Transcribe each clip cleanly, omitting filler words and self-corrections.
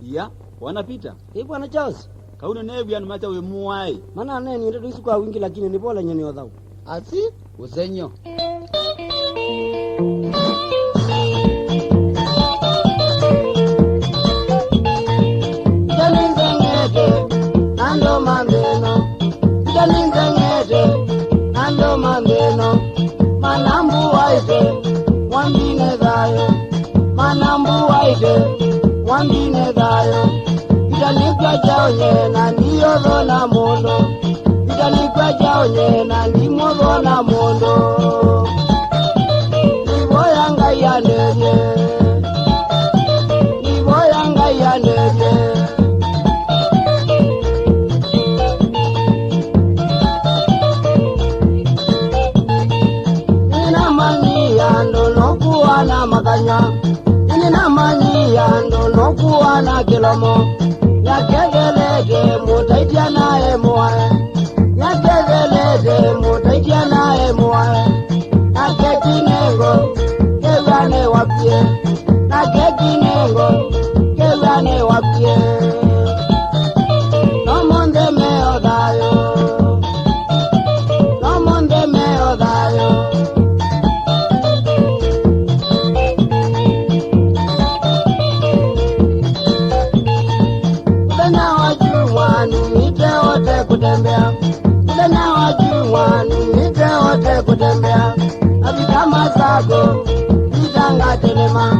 Ya, wanapita. Bwana Charles. Kaune nebi macha we muai. Mana nene ndio isi kwa wingi lakini ni pole nyeni wadau. Asi usenyo. Ando mandeno manambu waite wambine dayo manambu waite wambine dayo itanikwa jaonye na ndiyo dhona mondo itanikwa jaonye na ndimo dhona mondo nivoyanga ya neje nivoyanga ya neje na maganya ini na manyia ndono kuwa na kilomo ya kegelege mutaitia nae mwae ya kegelege mutaitia nae mwae na kekinengo kewane wapie na kekinengo kewane wapie no monde meo dayo no monde meo dayo kutembea ule na wajua nite wote kutembea na vitama zako vitanga telema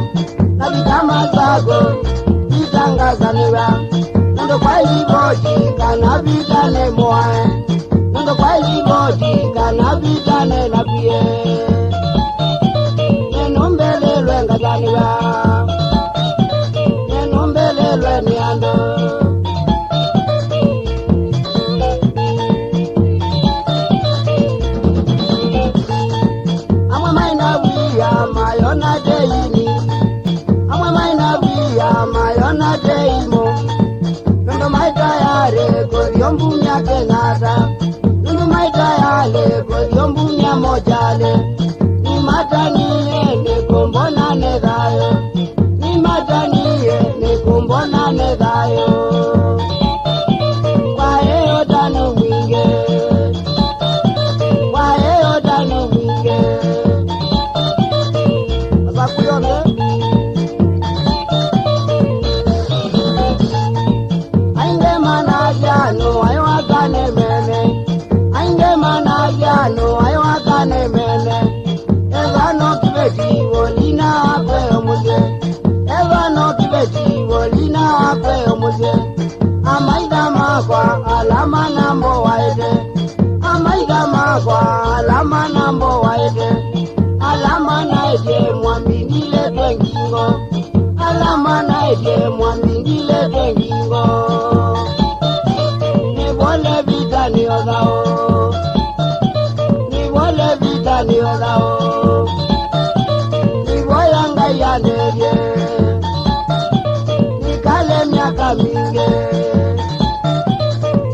na vitama zako vitanga zaniwa ndo kwa hiboji kana vitane moe ndo kwa hiboji kana vitane na pie nenombele lwenga zaniwa nenombele lweni ando mayona deini amwe maina bia mayona deimo ndo maitayare kodiombunya kenata ndo maitayare kodiombunya mojale ni matanie ne kombona ne dayo ni matanie ne kombona ne dayo kwa hiyo tano winge kwa hiyo tano winge ainge manajano ayawakane mene ainge manajano ayawakane mene evano kibetivo lina akweo muze evano kibetivo lina akweo muze amaida makwa alama nambo waide amaida makwa alama nambo waide alama naide mwambindile twengingo alama naide mwambindile twengingo nibole vitani odao nibole vitani odao niboyanga ya neje nikale miaka minge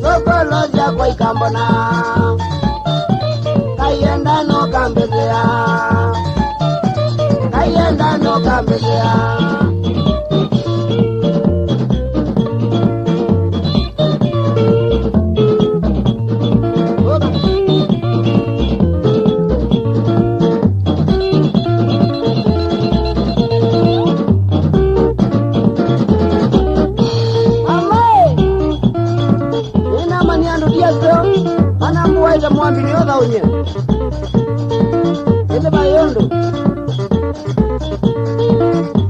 sokoloja kwa ikambona kayenda no kambezea kayenda no kambezea ina mwambi ni yoga unye ende bayondo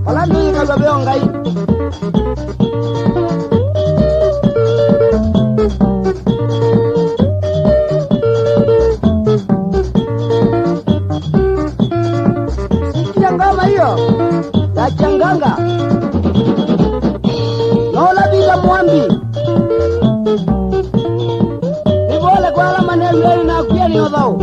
wala nduyi kagabeo ngai sikia ngama hiyo ya changanga naona bila mwambi nibole kwa alama nelu na kuya ni odao